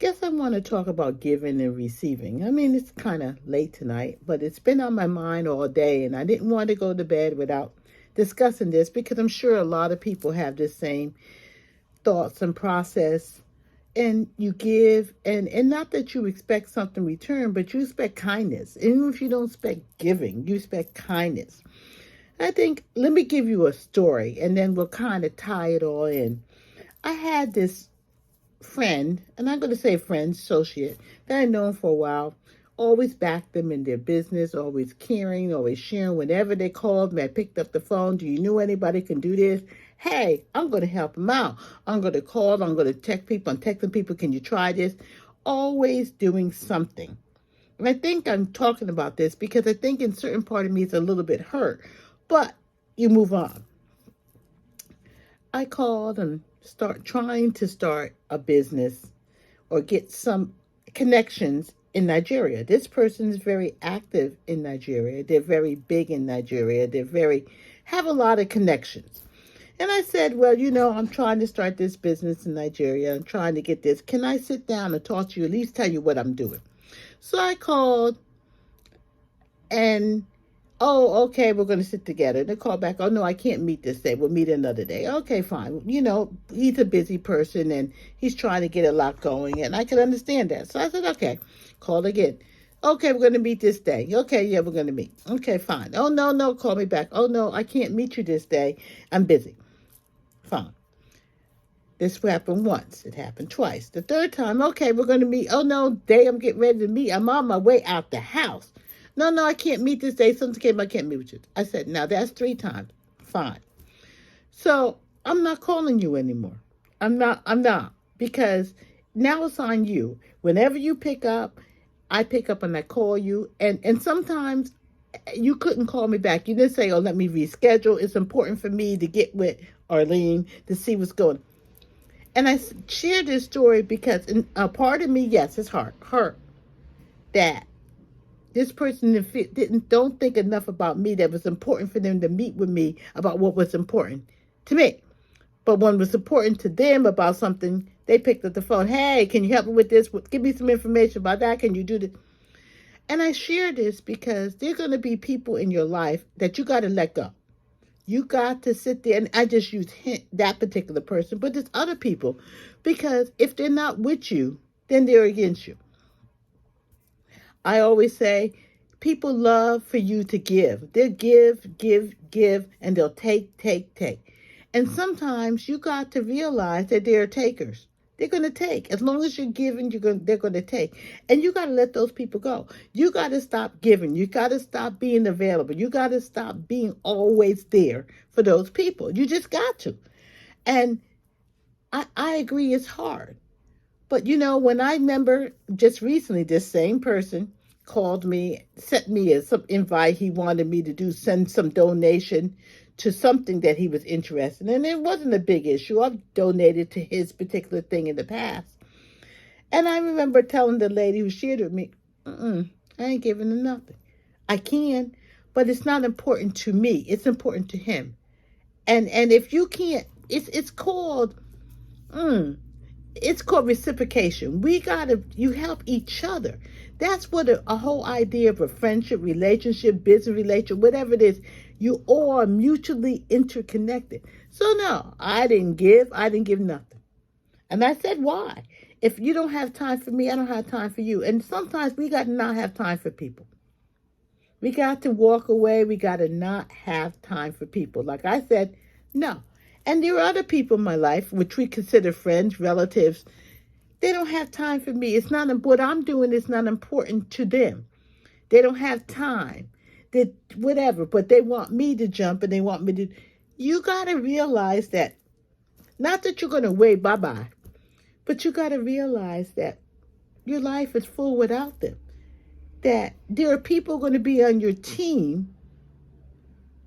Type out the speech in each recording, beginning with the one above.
Guess I want to talk about giving and receiving. I mean, it's kind of late tonight, but it's been on my mind all day, and I didn't want to go to bed without discussing this because I'm sure a lot of people have the same thoughts and process. And you give, and not that you expect something in return, but you expect kindness. Even if you don't expect giving, you expect kindness. I think, let me give you a story, and then we'll kind of tie it all in. I had this friend, and I'm going to say friend, associate, that I known for a while, always backed them in their business, always caring, always sharing. Whenever they called me, I picked up the phone. Do you know anybody can do this? Hey, I'm going to help them out. I'm going to call. I'm going to text people. I'm texting people. Can you try this? Always doing something. And I think I'm talking about this because I think in certain part of me it's a little bit hurt. But you move on. I called and start trying to start a business or get some connections in Nigeria. This person is very active in Nigeria. They're very big in Nigeria. Have a lot of connections. And I said, well, I'm trying to start this business in Nigeria. I'm trying to get this. Can I sit down and talk to you, at least tell you what I'm doing? So I called and, oh, okay, we're going to sit together. And they called back, oh, no, I can't meet this day. We'll meet another day. Okay, fine. He's a busy person and he's trying to get a lot going. And I can understand that. So I said, okay, call again. Okay, we're going to meet this day. Okay, yeah, we're going to meet. Okay, fine. Oh, no, call me back. Oh, no, I can't meet you this day. I'm busy. Fine. This happened once. It happened twice. The third time, okay, we're going to meet. Oh, no, day I'm getting ready to meet. I'm on my way out the house. No, I can't meet this day. Something came, I can't meet with you. I said, now that's 3 times. Fine. So I'm not calling you anymore. I'm not. Because now it's on you. Whenever you pick up, I pick up and I call you. And sometimes you couldn't call me back. You didn't say, oh, let me reschedule. It's important for me to get with Arlene to see what's going on. And I share this story because a part of me, yes, it's hurt that this person don't think enough about me that was important for them to meet with me about what was important to me. But when it was important to them about something, they picked up the phone. Hey, can you help me with this? Give me some information about that. Can you do this? And I share this because there are going to be people in your life that you got to let go. You got to sit there, and I just use that particular person, but there's other people, because if they're not with you, then they're against you. I always say, people love for you to give. They'll give, and they'll take. And sometimes you got to realize that they're takers. They're going to take. As long as you're giving, they're going to take. And you got to let those people go. You got to stop giving. You got to stop being available. You got to stop being always there for those people. You just got to. And I agree it's hard. But when I remember just recently, this same person called me, sent me some invite. He wanted me to send some donation to something that he was interested in. And it wasn't a big issue. I've donated to his particular thing in the past. And I remember telling the lady who shared with me, I ain't giving him nothing. I can, but it's not important to me. It's important to him. And if you can't, it's called reciprocation. You help each other. That's what a whole idea of a friendship, relationship, business relationship, whatever it is, you all are mutually interconnected. So no, I didn't give nothing. And I said, why? If you don't have time for me, I don't have time for you. And sometimes we got to not have time for people. We got to walk away. We got to not have time for people. Like I said, no. And there are other people in my life, which we consider friends, relatives. They don't have time for me. It's not what I'm doing is not important to them. They don't have time. Whatever, but they want me to jump and they want me to. You got to realize that, not that you're going to wave bye-bye, but you got to realize that your life is full without them. That there are people going to be on your team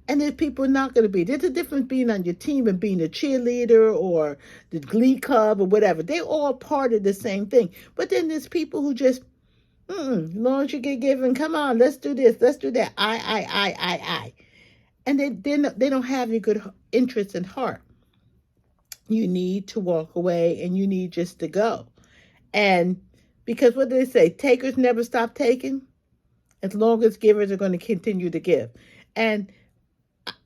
and there's people not going to be. There's a difference being on your team and being a cheerleader or the glee club or whatever. They're all part of the same thing. But then there's people who just, as long as you get given, come on, let's do this, let's do that. I. And they don't have your good interest and heart. You need to walk away and you need just to go. And because what do they say? Takers never stop taking as long as givers are going to continue to give. And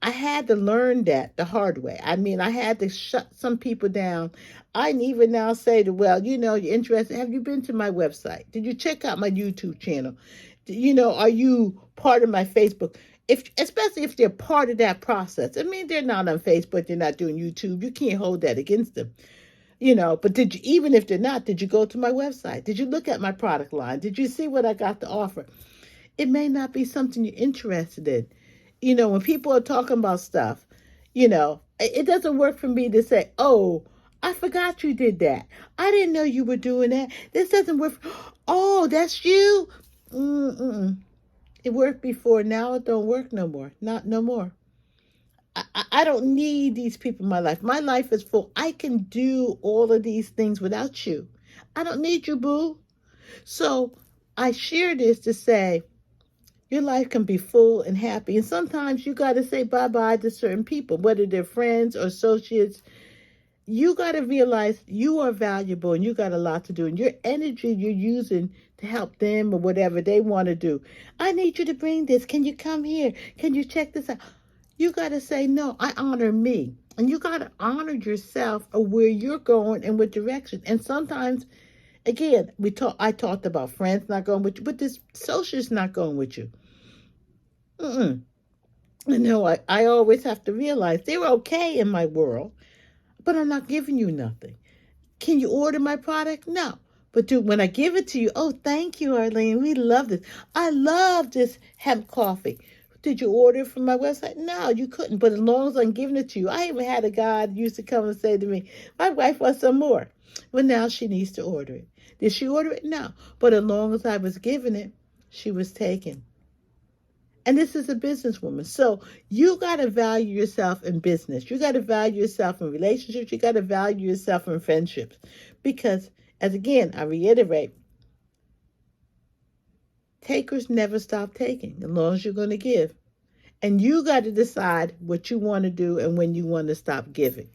I had to learn that the hard way. I mean, I had to shut some people down. I can even now say to, well, you're interested. Have you been to my website? Did you check out my YouTube channel? Are you part of my Facebook? Especially if they're part of that process. I mean, they're not on Facebook, they're not doing YouTube. You can't hold that against them. But even if they're not, did you go to my website? Did you look at my product line? Did you see what I got to offer? It may not be something you're interested in. When people are talking about stuff, it doesn't work for me to say, oh, I forgot you did that. I didn't know you were doing that. This doesn't work. Oh, that's you? Mm-mm. It worked before. Now it don't work no more. Not no more. I don't need these people in my life. My life is full. I can do all of these things without you. I don't need you, boo. So I share this to say, your life can be full and happy. And sometimes you got to say bye-bye to certain people, whether they're friends or associates. You got to realize you are valuable and you got a lot to do. And your energy you're using to help them or whatever they want to do. I need you to bring this. Can you come here? Can you check this out? You got to say, no, I honor me. And you got to honor yourself or where you're going and what direction. And sometimes, again, I talked about friends not going with you, but this social's not going with you. I always have to realize they're okay in my world, but I'm not giving you nothing. Can you order my product? No. But dude, when I give it to you, oh, thank you, Arlene. We love this. I love this hemp coffee. Did you order it from my website? No, you couldn't. But as long as I'm giving it to you, I even had a guy that used to come and say to me, my wife wants some more. Well, now she needs to order it. Did she order it? No. But as long as I was giving it, she was taking. And this is a businesswoman. So you got to value yourself in business. You got to value yourself in relationships. You got to value yourself in friendships. Because, as again, I reiterate, takers never stop taking as long as you're going to give. And you got to decide what you want to do and when you want to stop giving.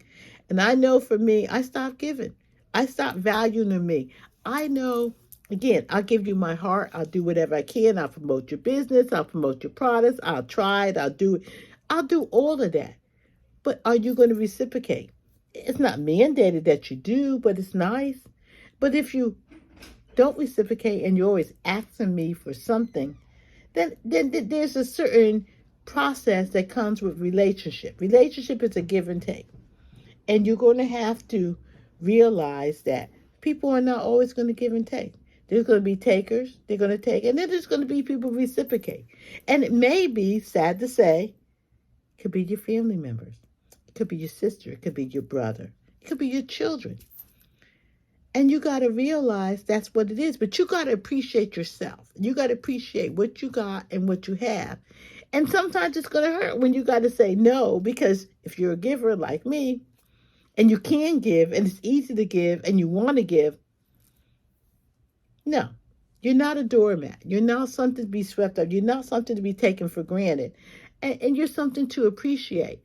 And I know for me, I stopped giving. I stopped valuing me. I know, again, I'll give you my heart. I'll do whatever I can. I'll promote your business. I'll promote your products. I'll try it. I'll do it. I'll do all of that. But are you going to reciprocate? It's not mandated that you do, but it's nice. But if you don't reciprocate and you're always asking me for something, then there's a certain process that comes with relationship. Relationship is a give and take. And you're going to have to realize that people are not always going to give and take. There's going to be takers, they're going to take, and then there's going to be people who reciprocate. And it may be, sad to say, it could be your family members. It could be your sister. It could be your brother. It could be your children. And you got to realize that's what it is. But you got to appreciate yourself. You got to appreciate what you got and what you have. And sometimes it's going to hurt when you got to say no, because if you're a giver like me, and you can give, and it's easy to give, and you want to give, no, you're not a doormat. You're not something to be swept up. You're not something to be taken for granted. And you're something to appreciate.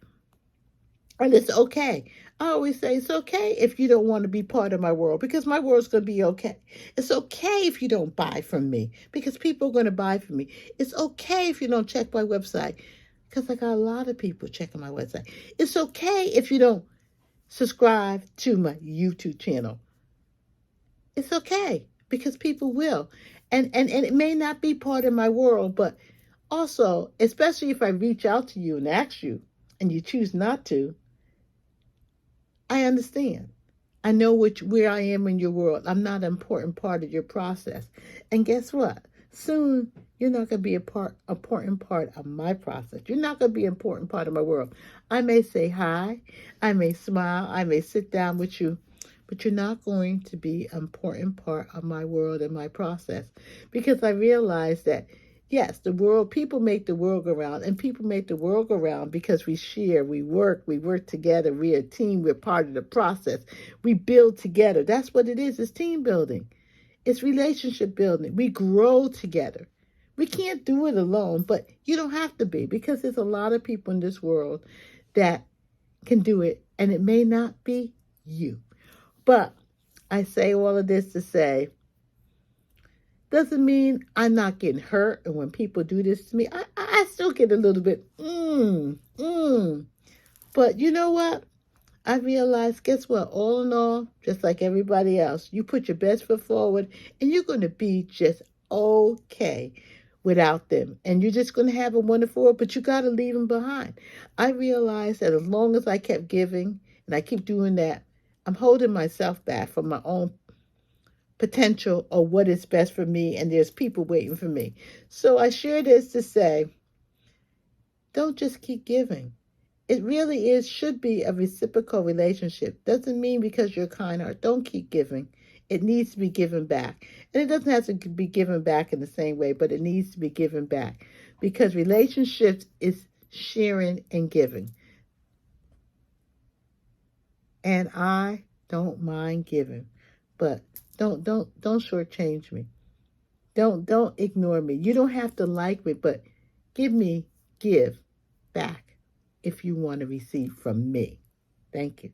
And it's okay. I always say it's okay if you don't want to be part of my world, because my world's going to be okay. It's okay if you don't buy from me, because people are going to buy from me. It's okay if you don't check my website, because I got a lot of people checking my website. It's okay if you don't subscribe to my YouTube channel. It's okay, because people will. And it may not be part of my world, but also, especially if I reach out to you and ask you and you choose not to, I understand. I know where I am in your world. I'm not an important part of your process. And guess what? Soon, you're not going to be important part of my process. You're not going to be an important part of my world. I may say hi. I may smile. I may sit down with you. But you're not going to be an important part of my world and my process. Because I realize that, yes, people make the world go round, and people make the world go round because we share, we work together, we're a team, we're part of the process, we build together. That's what it is. It's team building. It's relationship building. We grow together. We can't do it alone, but you don't have to be, because there's a lot of people in this world that can do it, and it may not be you. But I say all of this to say, doesn't mean I'm not getting hurt. And when people do this to me, I still get a little bit, But you know what? I realized, guess what? All in all, just like everybody else, you put your best foot forward and you're going to be just okay without them. And you're just going to have a wonderful world, but you got to leave them behind. I realized that as long as I kept giving and I keep doing that, I'm holding myself back from my own potential or what is best for me. And there's people waiting for me. So I share this to say, don't just keep giving. It really should be a reciprocal relationship. Doesn't mean because you're kind or don't keep giving. It needs to be given back. And it doesn't have to be given back in the same way, but it needs to be given back. Because relationships is sharing and giving. And I don't mind giving. But don't shortchange me. Don't ignore me. You don't have to like me, but give back if you want to receive from me. Thank you.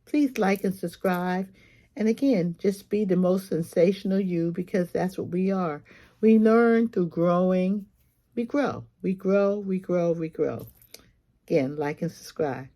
Please like and subscribe. And again, just be the most sensational you, because that's what we are. We learn through growing. We grow. We grow, we grow, we grow. Again, like and subscribe.